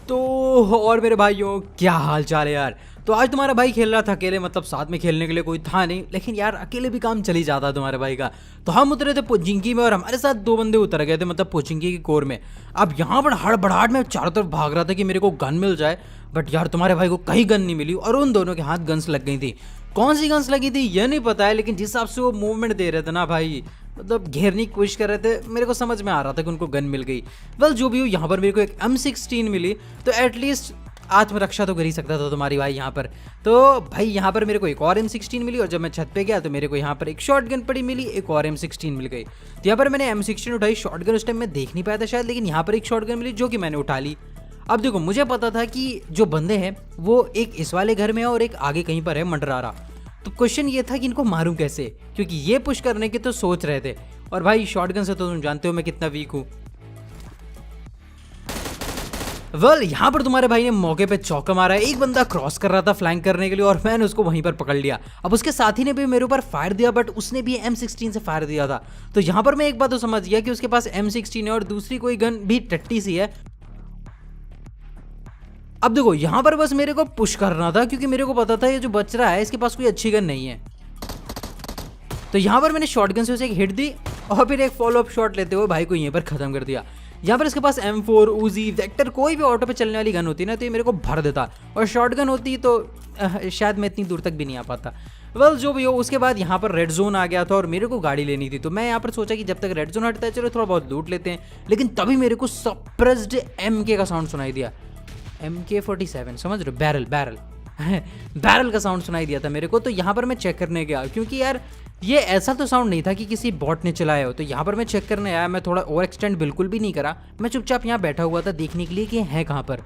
तो और मेरे भाइयों क्या हाल चाल है यार। तो आज तुम्हारा भाई खेल रहा था अकेले, मतलब साथ में खेलने के लिए कोई था नहीं, लेकिन यार अकेले भी काम चल ही जाता है तुम्हारे भाई का। तो हम उतरे थे पोचिंकी में और हमारे साथ दो बंदे उतर गए थे, मतलब पोचिंकी की कोर में। अब यहाँ पर हड़बड़ाहट में चारों तरफ भाग रहा था कि मेरे को गन मिल जाए, बट यार तुम्हारे भाई को कहीं गन नहीं मिली और उन दोनों के हाथ गन्स लग गई थी। कौन सी गन्स लगी थी ये नहीं पता है, लेकिन जिस हिसाब से वो मूवमेंट दे रहे थे ना भाई, मतलब घेरने की कोशिश कर रहे थे, मेरे को समझ में आ रहा था कि उनको गन मिल गई। वेल जो भी हो, यहाँ पर मेरे को एक M16 मिली, तो एटलीस्ट आत्मरक्षा तो कर ही सकता था तुम्हारी भाई यहाँ पर। तो भाई यहाँ पर मेरे को एक और M16 मिली और जब मैं छत पे गया तो मेरे को यहाँ पर एक शॉटगन पड़ी मिली, एक और M16 मिल गई। तो यहाँ पर मैंने M16 उठाई, शॉटगन उस टाइम मैं देख नहीं पाया था शायद, लेकिन यहाँ पर एक शॉटगन मिली जो कि मैंने उठा ली। अब देखो मुझे पता था कि जो बंदे हैं वो एक इस वाले घर में है और एक आगे कहीं पर है मंडरा रहा। तो क्वेश्चन ये था कि इनको मारूं कैसे, क्योंकि ये पुश करने की तो सोच रहे थे और भाई शॉटगन से तो तुम जानते हो मैं कितना वीक हूं। वेल यहाँ पर तुम्हारे भाई ने मौके पे चौका मारा। एक बंदा क्रॉस कर रहा था फ्लैंक करने के लिए और मैंने उसको वहीं पर पकड़ लिया। अब उसके साथी ने भी मेरे ऊपर फायर दिया, बट उसने भी M16 से फायर दिया था। तो यहाँ पर मैं एक बात तो समझ गया कि उसके पास M16 है और दूसरी कोई गन भी टट्टी सी है। अब देखो यहाँ पर बस मेरे को पुश करना था, क्योंकि मेरे को पता था ये जो बच रहा है इसके पास कोई अच्छी गन नहीं है। तो यहाँ पर मैंने शॉटगन से उसे एक हिट दी और फिर एक फॉलो अप शॉट लेते हुए भाई को यहीं पर खत्म कर दिया। यहाँ पर इसके पास M4, उजी, वेक्टर, कोई भी ऑटो पे चलने वाली गन होती ना तो ये मेरे को भर देता, और शॉटगन होती तो शायद मैं इतनी दूर तक भी नहीं आ पाता। वेल जो भी हो, उसके बाद यहाँ पर रेड जोन आ गया था और मेरे को गाड़ी लेनी थी। तो मैं यहाँ पर सोचा कि जब तक रेड जोन हटता है चलो थोड़ा बहुत लूट लेते हैं, लेकिन तभी मेरे को सप्रेस्ड MK का साउंड सुनाई दिया। MK47 समझ रहे हो, बैरल बैरल का साउंड सुनाई दिया था मेरे को। तो यहाँ पर मैं चेक करने गया, क्योंकि यार ये ऐसा तो साउंड नहीं था कि किसी बॉट ने चलाया हो। तो यहाँ पर मैं चेक करने आया, मैं थोड़ा ओवर एक्सटेंड बिल्कुल भी नहीं करा, मैं चुपचाप यहाँ बैठा हुआ था देखने के लिए कि है कहाँ पर।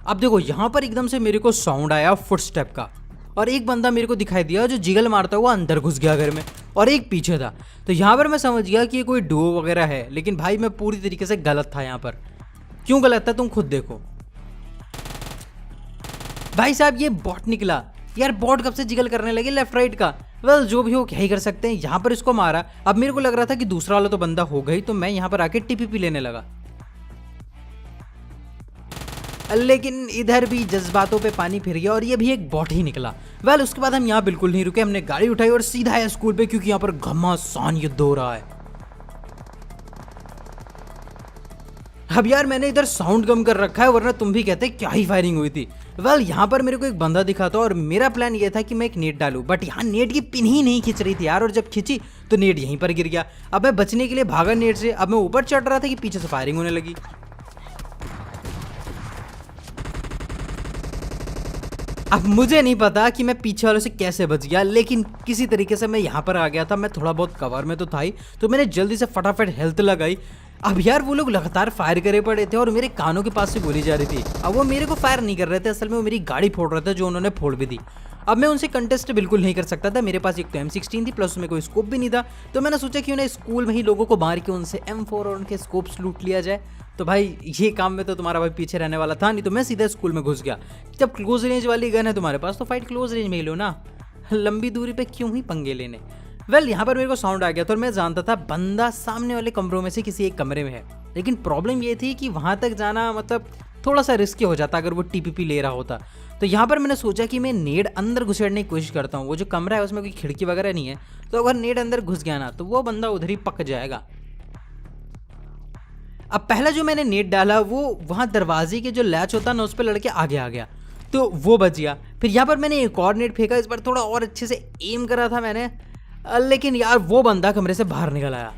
अब देखो यहाँ पर एकदम से मेरे को साउंड आया फुटस्टेप का और एक बंदा मेरे को दिखाई दिया जो जिगल मारता हुआ अंदर घुस गया घर में और एक पीछे था। तो यहाँ पर मैं समझ गया कि ये कोई डुओ वगैरह है, लेकिन भाई मैं पूरी तरीके से गलत था। यहाँ पर क्यों गलत था तुम खुद देखो। भाई साहब ये बॉट निकला यार, बॉट कब से जिगल करने लगे लेफ्ट राइट का। वेल जो भी हो क्या ही कर सकते हैं। यहाँ पर इसको मारा। अब मेरे को लग रहा था कि दूसरा वाला तो बंदा हो गई, तो मैं यहाँ पर आके TPP लेने लगा, लेकिन इधर भी जज्बातों पे पानी फिर गया और ये भी एक बॉट ही निकला। वेल उसके बाद हम यहाँ बिल्कुल नहीं रुके, हमने गाड़ी उठाई और सीधा है स्कूल पे, क्योंकि यहाँ पर घमासान युद्ध हो रहा है। अब यार मैंने इधर साउंड कम कर रखा है, वरना तुम भी कहते क्या ही फायरिंग हुई थी। वेल यहाँ पर मेरे को एक बंदा दिखा था और मेरा प्लान ये था कि मैं एक नेट डालूं, बट यहाँ नेट की पिन ही नहीं खिंच रही थी यार, और जब खिंची तो नेट यहीं पर गिर गया। अब मैं बचने के लिए भागा नेट से। अब मैं ऊपर चढ़ रहा था कि पीछे से फायरिंग होने लगी। अब मुझे नहीं पता कि मैं पीछे वालों से कैसे बच गया, लेकिन किसी तरीके से मैं यहाँ पर आ गया था। मैं थोड़ा बहुत कवर में तो था ही, तो मैंने जल्दी से फटाफट हेल्थ लगाई। अब यार वो लोग लगातार फायर करे पड़े थे और मेरे कानों के पास से गोली जा रही थी। अब वो मेरे को फायर नहीं कर रहे थे, असल में वो मेरी गाड़ी फोड़ रहे थे, जो उन्होंने फोड़ भी दी। अब मैं उनसे कंटेस्ट बिल्कुल नहीं कर सकता था, मेरे पास एक तो M16 थी, प्लस उसमें कोई स्कोप भी नहीं था। तो मैंने सोचा कि उन्हें स्कूल में ही लोगों को मार के उनसे M4 और उनके स्कोप्स लूट लिया जाए। तो भाई ये काम में तो तुम्हारा भाई पीछे रहने वाला था नहीं, तो मैं सीधा स्कूल में घुस गया। जब क्लोज रेंज वाली गन है तुम्हारे पास तो फाइट क्लोज रेंज में ही लो ना, लंबी दूरी पे क्यों ही पंगे लेने। वेल यहाँ पर मेरे को साउंड आ गया था और मैं जानता था बंदा सामने वाले कमरों में से किसी एक कमरे में है, लेकिन प्रॉब्लम ये थी कि वहां तक जाना मतलब थोड़ा सा रिस्की हो जाता अगर वो TPP ले रहा होता। तो यहाँ पर मैंने सोचा कि मैं नेड अंदर घुसेड़ने की कोशिश करता हूँ। वो जो कमरा है उसमें कोई खिड़की वगैरह नहीं है, तो अगर नेड अंदर घुस गया ना तो वो बंदा उधर ही पक जाएगा। अब पहला जो मैंने नेट डाला वो वहां दरवाजे के जो लैच होता ना उस पर लड़के आगे आ गया, तो वो बच गया। फिर यहाँ पर मैंने एक और नेट फेंका, इस बार थोड़ा और अच्छे से एम करा था मैंने, लेकिन यार वो बंदा कमरे से बाहर निकल आया।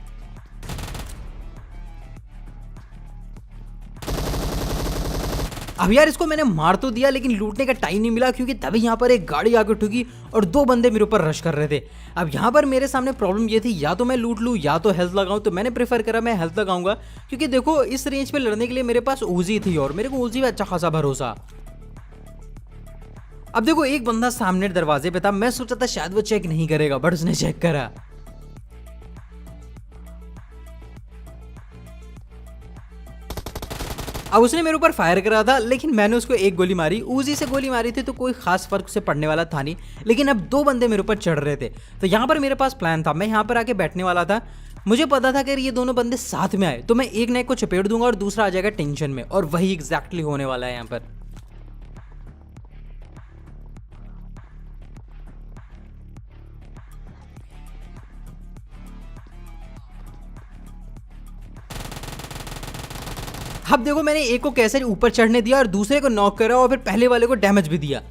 अब यार इसको मैंने मार तो दिया, लेकिन लूटने का टाइम नहीं मिला, क्योंकि तभी यहाँ पर एक गाड़ी आके ठुकी और दो बंदे मेरे ऊपर रश कर रहे थे। अब यहाँ पर मेरे सामने प्रॉब्लम ये थी, या तो मैं लूट लूँ या तो हेल्थ लगाऊं। तो मैंने प्रेफर करा मैं हेल्थ लगाऊंगा, क्योंकि देखो इस रेंज पे लड़ने के लिए मेरे पास उजी थी और मेरे को उजी पे अच्छा खासा भरोसा। अब देखो एक बंदा सामने दरवाजे पे था, मैं सोचा था शायद वो चेक नहीं करेगा, बट उसने चेक करा। अब उसने मेरे ऊपर फायर करा था, लेकिन मैंने उसको एक गोली मारी। उजी से गोली मारी थी तो कोई खास फर्क से पड़ने वाला था नहीं, लेकिन अब दो बंदे मेरे ऊपर चढ़ रहे थे। तो यहाँ पर मेरे पास प्लान था, मैं यहाँ पर आके बैठने वाला था। मुझे पता था कि अगर ये दोनों बंदे साथ में आए तो मैं एक ना एक को चपेट दूंगा और दूसरा आ जाएगा टेंशन में, और वही एग्जैक्टली होने वाला है यहाँ पर। अब देखो मैंने एक को कैसे ऊपर चढ़ने दिया और दूसरे को नॉक करा और फिर पहले वाले को डैमेज भी दिया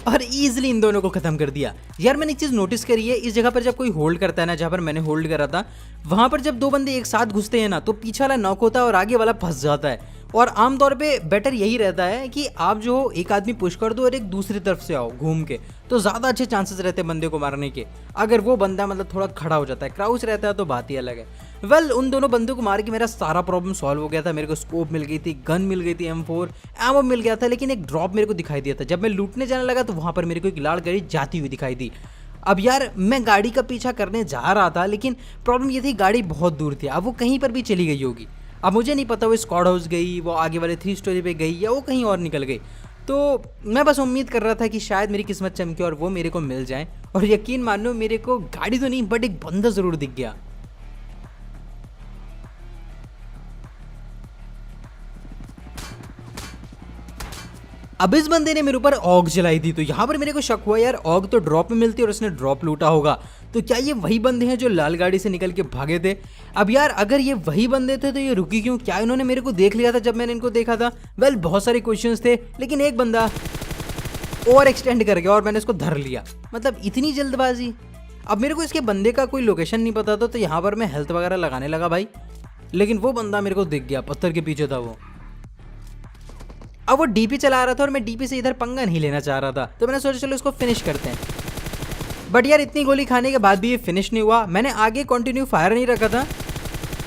और इजीली इन दोनों को खत्म कर दिया। यार मैंने एक चीज नोटिस करी है, इस जगह पर जब कोई होल्ड करता है ना, जहां पर मैंने होल्ड करा था, वहां पर जब दो बंदे एक साथ घुसते हैं ना तो पीछे वाला नॉक होता है और आगे वाला फंस जाता है। और आमतौर पे बेटर यही रहता है कि आप जो एक आदमी पुश कर दो और एक दूसरी तरफ से आओ घूम के, तो ज़्यादा अच्छे चांसेस रहते हैं बंदे को मारने के। अगर वो बंदा मतलब थोड़ा खड़ा हो जाता है, क्राउच रहता है, तो बात ही अलग है। वेल उन दोनों बंदों को मार के मेरा सारा प्रॉब्लम सॉल्व हो गया था। मेरे को स्कोप मिल गई थी, गन मिल गई थी, M4 एमो मिल गया था, लेकिन एक ड्रॉप मेरे को दिखाई दिया था। जब मैं लूटने जाने लगा तो वहाँ पर मेरे को एक लाल गाड़ी जाती हुई दिखाई दी। अब यार मैं गाड़ी का पीछा करने जा रहा था, लेकिन प्रॉब्लम ये थी गाड़ी बहुत दूर थी। अब वो कहीं पर भी चली गई होगी। अब मुझे नहीं पता वो स्क्वाड हाउस गई, वो आगे वाले 3 स्टोरी पे गई, या वो कहीं और निकल गई। तो मैं बस उम्मीद कर रहा था कि शायद मेरी किस्मत चमके और वो मेरे को मिल जाए। और यकीन मानो मेरे को गाड़ी तो नहीं बट एक बंदा ज़रूर दिख गया। अब इस बंदे ने मेरे ऊपर ऑग जलाई थी, तो यहाँ पर मेरे को शक हुआ यार ऑग तो ड्रॉप में मिलती है और उसने ड्रॉप लूटा होगा। तो क्या ये वही बंदे हैं जो लाल गाड़ी से निकल के भागे थे? अब यार अगर ये वही बंदे थे तो ये रुकी क्यों? क्या इन्होंने मेरे को देख लिया था जब मैंने इनको देखा था? वेल बहुत सारे क्वेश्चंस थे, लेकिन एक बंदा ओवर एक्सटेंड कर गया और मैंने इसको धर लिया। मतलब इतनी जल्दबाजी। अब मेरे को इसके बंदे का कोई लोकेशन नहीं पता था, तो यहाँ पर मैं हेल्थ वगैरह लगाने लगा भाई, लेकिन वो बंदा मेरे को दिख गया, पत्थर के पीछे था वो। अब वो डीपी चला रहा था और मैं डीपी से इधर पंगा नहीं लेना चाह रहा था, तो मैंने सोचा चलो इसको फिनिश करते हैं। बट यार इतनी गोली खाने के बाद भी ये फिनिश नहीं हुआ। मैंने आगे कंटिन्यू फायर नहीं रखा था,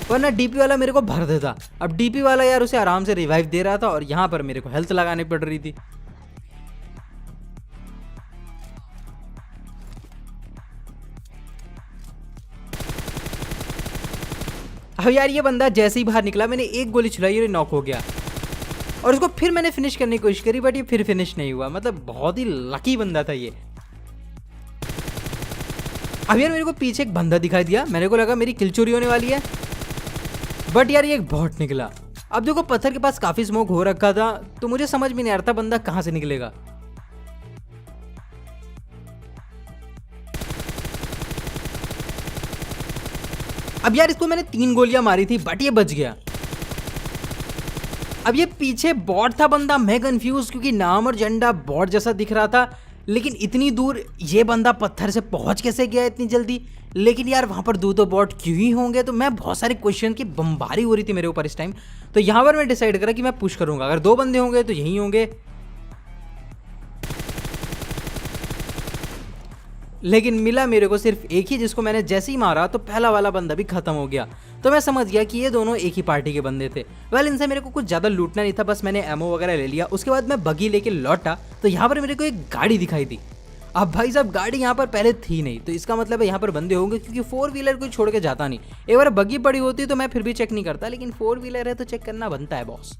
वरना डीपी वाला मेरे को भर देता। अब डीपी वाला यार उसे आराम से रिवाइव दे रहा था और यहाँ पर मेरे को हेल्थ लगानी पड़ रही थी। अब यार ये बंदा जैसे ही बाहर निकला मैंने एक गोली चलाई और नॉक हो गया, और उसको फिर मैंने फिनिश करने की कोशिश करी बट ये फिर फिनिश नहीं हुआ। मतलब बहुत ही लकी बंदा था ये। अब यार मेरे को पीछे एक बंदा दिखाई दिया, मेरे को लगा मेरी किल चोरी होने वाली है, बट यार ये एक बॉट निकला। अब देखो पत्थर के पास काफी स्मोक हो रखा था, तो मुझे समझ में नहीं आ रहा था बंदा कहां से निकलेगा। अब यार इसको मैंने 3 गोलियां मारी थी बट ये बच गया। अब ये पीछे बॉट था बंदा, मैं कंफ्यूज क्योंकि नाम और झंडा बॉट जैसा दिख रहा था, लेकिन इतनी दूर ये बंदा पत्थर से पहुंच कैसे गया इतनी जल्दी? लेकिन यार वहां पर 2 बॉट क्यों ही होंगे? तो मैं बहुत सारे क्वेश्चन की बमबारी हो रही थी मेरे ऊपर इस टाइम। तो यहाँ पर मैं डिसाइड करा कि मैं पुश करूंगा, अगर 2 बंदे होंगे तो यही होंगे। लेकिन मिला मेरे को सिर्फ एक ही, जिसको मैंने जैसे ही मारा तो पहला वाला बंदा भी खत्म हो गया। तो मैं समझ गया कि ये दोनों एक ही पार्टी के बंदे थे। वेल इनसे मेरे को कुछ ज़्यादा लूटना नहीं था, बस मैंने एमओ वगैरह ले लिया। उसके बाद मैं बगी लेके लौटा तो यहाँ पर मेरे को एक गाड़ी दिखाई दी। अब भाई साहब गाड़ी यहाँ पर पहले थी नहीं, तो इसका मतलब है यहाँ पर बंदे होंगे, क्योंकि 4 व्हीलर कोई छोड़ के जाता नहीं। एक बार बगी पड़ी होती तो मैं फिर भी चेक नहीं करता, लेकिन 4 व्हीलर है तो चेक करना बनता है बॉस।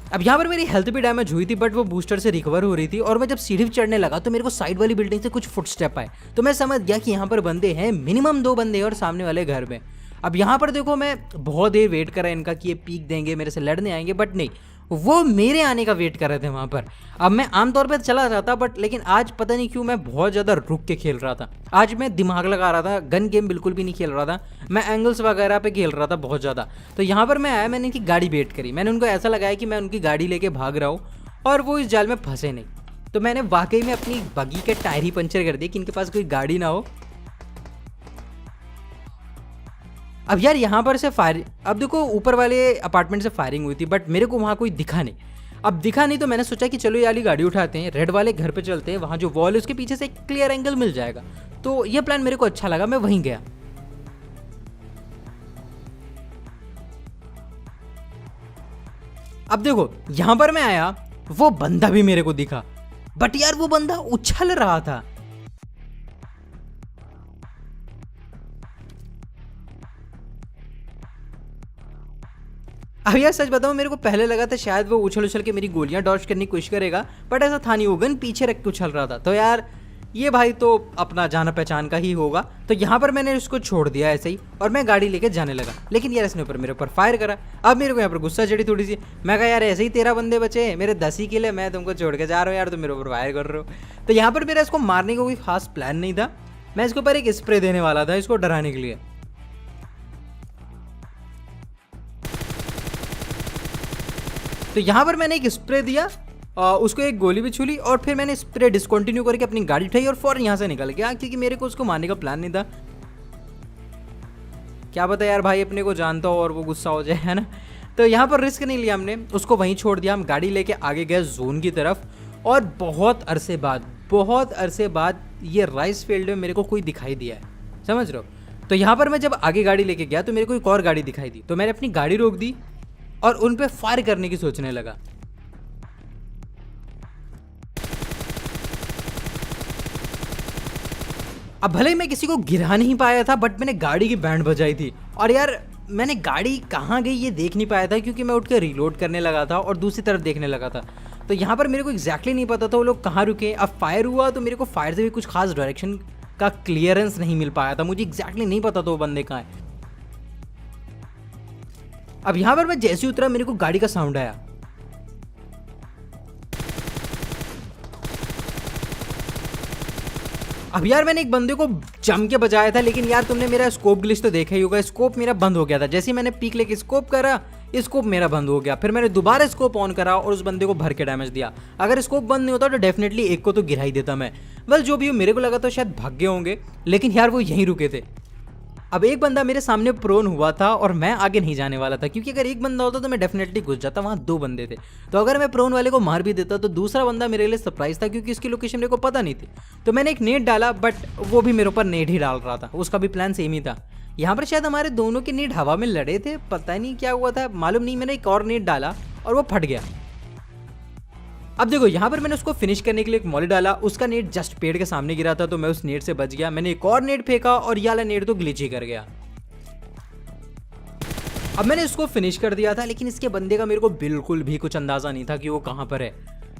अब यहाँ पर मेरी हेल्थ भी डैमेज हुई थी बट वो बूस्टर से रिकवर हो रही थी, और मैं जब सीढ़ी चढ़ने लगा तो मेरे को साइड वाली बिल्डिंग से कुछ फुटस्टेप आए, तो मैं समझ गया कि यहाँ पर बंदे हैं, मिनिमम 2 बंदे और सामने वाले घर में। अब यहाँ पर देखो मैं बहुत देर वेट करा इनका कि ये पीक देंगे, मेरे से लड़ने आएंगे, बट नहीं, वो मेरे आने का वेट कर रहे थे वहाँ पर। अब मैं आमतौर पर चला जाता बट लेकिन आज पता नहीं क्यों मैं बहुत ज़्यादा रुक के खेल रहा था। आज मैं दिमाग लगा रहा था, गन गेम बिल्कुल भी नहीं खेल रहा था, मैं एंगल्स वगैरह पे खेल रहा था बहुत ज़्यादा। तो यहाँ पर मैं आया, मैंने इनकी गाड़ी वेट करी, मैंने उनको ऐसा लगाया कि मैं उनकी गाड़ी लेके भाग रहा हूँ और वो इस जाल में फंसे नहीं। तो मैंने वाकई में अपनी बगी के टायर ही पंचर कर दिए कि इनके पास कोई गाड़ी ना हो। अब यार यहाँ पर से फायर, अब देखो ऊपर वाले अपार्टमेंट से फायरिंग हुई थी बट मेरे को वहाँ कोई दिखा नहीं। अब दिखा नहीं तो मैंने सोचा कि चलो ये वाली गाड़ी उठाते हैं, रेड वाले घर पे चलते हैं, वहाँ जो वॉल है उसके पीछे से एक क्लियर एंगल मिल जाएगा। तो ये प्लान मेरे को अच्छा लगा, मैं वहीं गया। अब देखो यहाँ पर मैं आया, वो बंदा भी मेरे को दिखा, बट यार वो बंदा उछल रहा था। अब यार सच बताऊं, मेरे को पहले लगा था शायद वो उछल उछल के मेरी गोलियां डॉज करने की कोशिश करेगा, बट ऐसा था नहीं, वो गन पीछे रख के उछल रहा था। तो यार ये भाई तो अपना जाना पहचान का ही होगा। तो यहाँ पर मैंने इसको छोड़ दिया ऐसे ही और मैं गाड़ी लेके जाने लगा, लेकिन यार इसने ऊपर मेरे ऊपर फायर करा। अब मेरे को यहाँ पर गुस्सा चढ़ी थोड़ी सी। मैं कहा यार ऐसे ही 13 बंदे बचे, मेरे 10 ही किले, मैं तुमको छोड़ के जा रहा हूँ यार, तुम मेरे ऊपर फायर कर रहे हो। तो यहाँ पर मेरा इसको मारने का कोई खास प्लान नहीं था, मैं इसके ऊपर एक स्प्रे देने वाला था इसको डराने के लिए। तो यहाँ पर मैंने एक स्प्रे दिया, उसको एक गोली भी छूली और फिर मैंने स्प्रे डिसकंटिन्यू करके अपनी गाड़ी उठाई और फौरन यहाँ से निकल गया, क्योंकि मेरे को उसको मारने का प्लान नहीं था। क्या पता यार भाई अपने को जानता हो और वो गुस्सा हो जाए, है ना। तो यहाँ पर रिस्क नहीं लिया हमने, उसको वहीं छोड़ दिया। हम गाड़ी लेके आगे गए जोन की तरफ और बहुत अरसे बाद ये राइस फील्ड में मेरे को कोई दिखाई दिया है, समझ रहे हो। तो यहाँ पर मैं जब आगे गाड़ी लेके गया तो मेरे को एक और गाड़ी दिखाई दी, तो मैंने अपनी गाड़ी रोक दी और उन पे फायर करने की सोचने लगा। अब भले ही मैं किसी को गिरा नहीं पाया था, बट मैंने गाड़ी की बैंड बजाई थी। और यार मैंने गाड़ी कहाँ गई ये देख नहीं पाया था, क्योंकि मैं उठ के रीलोड करने लगा था और दूसरी तरफ देखने लगा था। तो यहाँ पर मेरे को एग्जैक्टली नहीं पता था वो लोग कहाँ रुके। अब फायर हुआ तो मेरे को फायर से भी कुछ खास डायरेक्शन का क्लियरेंस नहीं मिल पाया था, मुझे एग्जैक्टली नहीं पता था वो बंदे कहाँ है। अब यहाँ पर मैं जैसे ही उतरा मेरे को गाड़ी का साउंड आया। अब यार मैंने एक बंदे को जम के बजाया था, लेकिन यार तुमने मेरा स्कोप ग्लिच तो देखा ही होगा, स्कोप मेरा बंद हो गया था। जैसे ही मैंने पीक लेके स्कोप करा, स्कोप मेरा बंद हो गया। फिर मैंने दोबारा स्कोप ऑन करा और उस बंदे को भर के डैमेज दिया। अगर स्कोप बंद नहीं होता तो डेफिनेटली एक को तो गिरा ही देता मैं। बस जो भी हो, मेरे को लगा तो शायद भाग गए होंगे, लेकिन यार वो यहीं रुके थे। अब एक बंदा मेरे सामने प्रोन हुआ था और मैं आगे नहीं जाने वाला था, क्योंकि अगर एक बंदा होता तो मैं डेफिनेटली घुस जाता, वहाँ 2 बंदे थे। तो अगर मैं प्रोन वाले को मार भी देता तो दूसरा बंदा मेरे लिए सरप्राइज था, क्योंकि इसकी लोकेशन मेरे को पता नहीं थी। तो मैंने एक नेट डाला, बट वो भी मेरे ऊपर नेट ही डाल रहा था, उसका भी प्लान सेम ही था। यहाँ पर शायद हमारे दोनों के नेट हवा में लड़े थे, पता नहीं क्या हुआ था, मालूम नहीं। मैंने एक और नेट डाला और वो फट गया। अब देखो यहाँ पर मैंने उसको फिनिश करने के लिए एक मॉली डाला, उसका नेट जस्ट पेड़ के सामने गिरा था, तो मैं उस नेट से बच गया। मैंने एक और नेट फेंका और ये वाला नेट तो ग्लिच ही कर गया। अब मैंने इसको फिनिश कर दिया था, लेकिन इसके बंदे का मेरे को बिल्कुल भी कुछ अंदाजा नहीं था कि वो कहाँ पर है।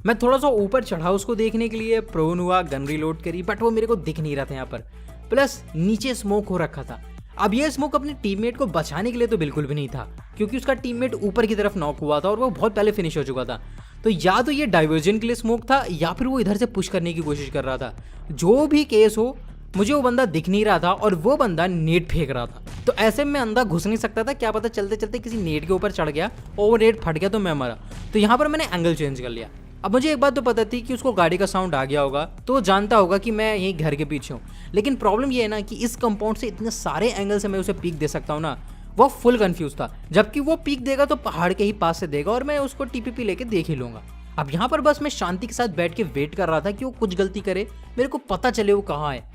मैं थोड़ा सा ऊपर चढ़ा उसको देखने के लिए, प्रोन हुआ, गन रीलोड करी, बट वो मेरे को दिख नहीं रहा था यहाँ पर। प्लस नीचे स्मोक हो रखा था। अब ये स्मोक अपने टीममेट को बचाने के लिए तो बिल्कुल भी नहीं था, क्योंकि उसका टीममेट ऊपर की तरफ नॉक हुआ था और वो बहुत पहले फिनिश हो चुका था। तो या तो ये डाइवर्जन के लिए स्मोक था, या फिर वो इधर से पुश करने की कोशिश कर रहा था। जो भी केस हो, मुझे वो बंदा दिख नहीं रहा था और वो बंदा नेट फेंक रहा था। तो ऐसे में अंदर घुस नहीं सकता था, क्या पता चलते चलते किसी नेट के ऊपर चढ़ गया और वो नेट फट गया तो मैं मरा। तो यहाँ पर मैंने एंगल चेंज कर लिया। अब मुझे एक बात तो पता थी कि उसको गाड़ी का साउंड आ गया होगा, तो वो जानता होगा कि मैं यहीं घर के पीछे हूँ। लेकिन प्रॉब्लम ये है ना कि इस कंपाउंड से इतने सारे एंगल से मैं उसे पीक दे सकता हूँ ना, वो फुल कंफ्यूज था। जबकि वो पीक देगा तो पहाड़ के ही पास से देगा और मैं उसको टीपीपी लेके देख ही लूंगा। अब यहाँ पर बस मैं शांति के साथ बैठ के वेट कर रहा था कि वो कुछ गलती करे, मेरे को पता चले वो कहाँ है।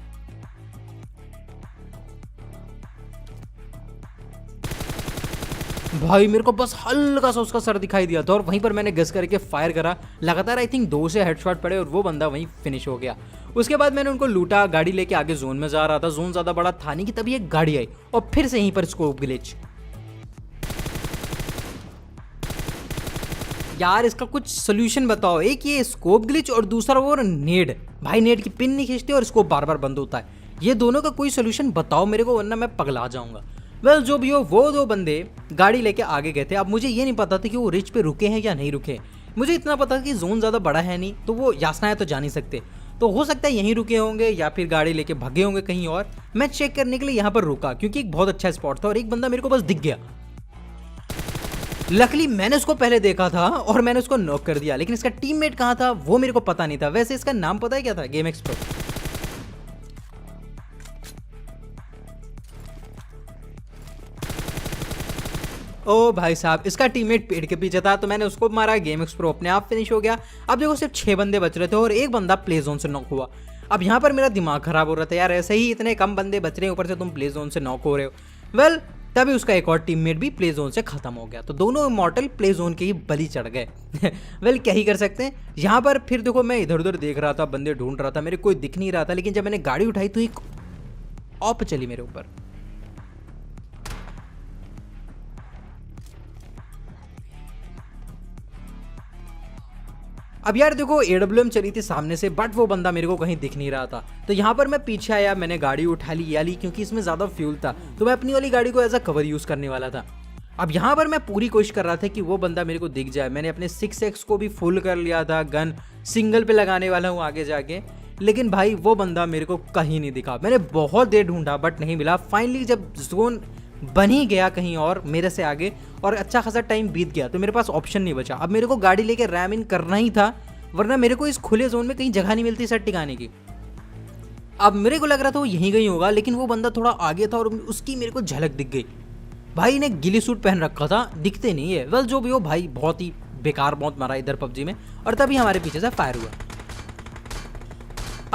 भाई मेरे को बस हल्का सा उसका सर दिखाई दिया था और वहीं पर मैंने गेस करके फायर करा। लगातार आई थिंक 2 से हेडशॉट पड़े और वो बंदा वहीं फिनिश हो गया। उसके बाद मैंने उनको लूटा, गाड़ी लेके आगे जोन में जा रहा था। जोन ज्यादा बड़ा था नहीं कि तभी एक गाड़ी आई और फिर से यहीं पर स्कोप ग्लिच। यार इसका कुछ सोल्यूशन बताओ। एक ये स्कोप ग्लिच और दूसरा वो नेड। भाई नेड की पिन नहीं खींचती और स्कोप बार बार बंद होता है। ये दोनों का कोई सोल्यूशन बताओ मेरे को, वरना मैं पगला जाऊंगा। वेल जो भी हो, वो 2 बंदे गाड़ी लेके आगे गए थे। अब मुझे ये नहीं पता था कि वो रिच पे रुके हैं या नहीं रुके। मुझे इतना पता कि जोन ज़्यादा बड़ा है नहीं, तो वो यासना है तो जा नहीं सकते। तो हो सकता है यहीं रुके होंगे या फिर गाड़ी लेके भागे होंगे कहीं और। मैं चेक करने के लिए यहाँ पर रुका, क्योंकि एक बहुत अच्छा स्पॉट था और एक बंदा मेरे को बस दिख गया। लकली मैंने उसको पहले देखा था और मैंने उसको नॉक कर दिया, लेकिन इसका टीममेट कहाँ था वो मेरे को पता नहीं था। वैसे इसका नाम पता है क्या था? Game Xpro. ओ भाई साहब, इसका टीममेट पेड़ के पीछे था तो मैंने उसको मारा, गेम एक्सप्रो अपने आप फिनिश हो गया। अब देखो सिर्फ 6 बंदे बच रहे थे और एक बंदा प्ले जोन से नॉक हुआ। अब यहाँ पर मेरा दिमाग खराब हो रहा था, यार ऐसे ही इतने कम बंदे बच रहे हैं, ऊपर से तुम प्ले जोन से नॉक हो रहे हो। वेल तभी उसका एक और टीममेट भी प्ले जोन से खत्म हो गया, तो दोनों इमॉर्टल प्ले जोन के ही बलि चढ़ गए। वेल क्या ही कर सकते हैं। यहाँ पर फिर देखो मैं इधर उधर देख रहा था, बंदे ढूंढ रहा था, मेरे कोई दिख नहीं रहा था। लेकिन जब मैंने गाड़ी उठाई तो एक ऑप चली मेरे ऊपर। अब यार देखो AWM चली थी सामने से, बट वो बंदा मेरे को कहीं दिख नहीं रहा था। तो यहाँ पर मैं पीछे आया, मैंने गाड़ी उठा ली या ली, क्योंकि इसमें ज़्यादा फ्यूल था, तो मैं अपनी वाली गाड़ी को एज अ कवर यूज़ करने वाला था। अब यहाँ पर मैं पूरी कोशिश कर रहा था कि वो बंदा मेरे को दिख जाए। मैंने अपने 6x को भी फुल कर लिया था, गन सिंगल पे लगाने वाला हूँ आगे जाके, लेकिन भाई वो बंदा मेरे को कहीं नहीं दिखा। मैंने बहुत देर ढूंढा बट नहीं मिला। फाइनली जब जोन बन ही गया कहीं और मेरे से आगे और अच्छा खासा टाइम बीत गया, तो मेरे पास ऑप्शन नहीं बचा। अब मेरे को गाड़ी लेके रैम इन करना ही था, वरना मेरे को इस खुले जोन में कहीं जगह नहीं मिलती सर टिकाने की। अब मेरे को लग रहा था वो यहीं कहीं होगा, लेकिन वो बंदा थोड़ा आगे था और उसकी मेरे को झलक दिख गई। भाई ने गिली सूट पहन रखा था, दिखते नहीं है। वेल जो भी हो भाई, बहुत ही बेकार मौत मारा इधर पबजी में, और तभी हमारे पीछे से फायर हुआ।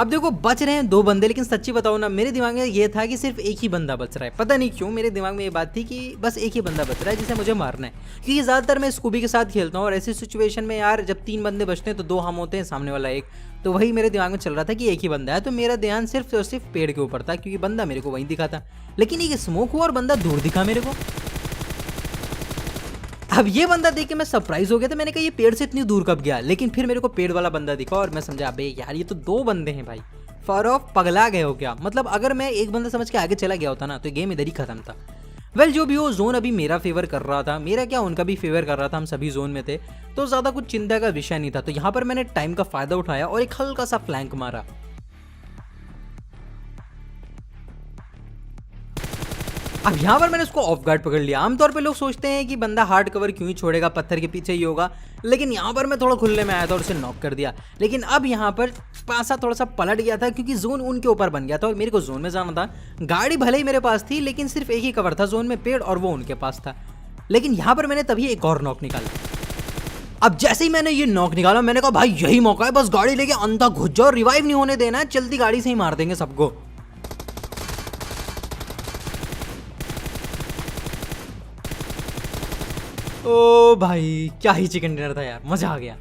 अब देखो बच रहे हैं 2 बंदे, लेकिन सच्ची बताओ ना, मेरे दिमाग में ये था कि सिर्फ एक ही बंदा बच रहा है। पता नहीं क्यों मेरे दिमाग में ये बात थी कि बस एक ही बंदा बच रहा है जिसे मुझे मारना है, क्योंकि ज़्यादातर मैं स्कूबी के साथ खेलता हूँ और ऐसी सिचुएशन में यार जब 3 बंदे बचते हैं तो 2 हम होते हैं, सामने वाला एक। तो वही मेरे दिमाग में चल रहा था कि एक ही बंदा है, तो मेरा ध्यान सिर्फ और सिर्फ पेड़ के ऊपर था, क्योंकि बंदा मेरे को वहीं दिखा था। लेकिन एक स्मोक हुआ और बंदा दूर दिखा मेरे को। अब ये बंदा देख के मैं सरप्राइज हो गया था, मैंने कहा ये पेड़ से इतनी दूर कब गया, लेकिन फिर मेरे को पेड़ वाला बंदा दिखा और मैं समझा अबे यार ये तो 2 बंदे हैं भाई। फॉर ऑफ पगला गए हो क्या? मतलब अगर मैं एक बंदा समझ के आगे चला गया होता ना तो गेम इधर ही खत्म था। वेल जो भी हो, जोन अभी मेरा फेवर कर रहा था, मेरा क्या उनका भी फेवर कर रहा था, हम सभी जोन में थे, तो ज़्यादा कुछ चिंता का विषय नहीं था। तो यहाँ पर मैंने टाइम का फायदा उठाया और एक हल्का सा फ्लैंक मारा। अब यहाँ पर मैंने उसको ऑफ गार्ड पकड़ लिया। आमतौर पे लोग सोचते हैं कि बंदा हार्ड कवर क्यों ही छोड़ेगा, पत्थर के पीछे ही होगा, लेकिन यहाँ पर मैं थोड़ा खुले में आया था और उसे नॉक कर दिया। लेकिन अब यहाँ पर पासा थोड़ा सा पलट गया था, क्योंकि जोन उनके ऊपर बन गया था और मेरे को जोन में जाना था। गाड़ी भले ही मेरे पास थी, लेकिन सिर्फ एक ही कवर था जोन में, पेड़, और वो उनके पास था। लेकिन यहाँ पर मैंने तभी एक और नॉक निकाला। अब जैसे ही मैंने ये नॉक निकाला, मैंने कहा भाई यही मौका है, बस गाड़ी लेके अंधा घुस जाओ, रिवाइव नहीं होने देना है, चलती गाड़ी से ही मार देंगे सबको। ओ भाई क्या ही चिकन डिनर था यार, मजा आ गया।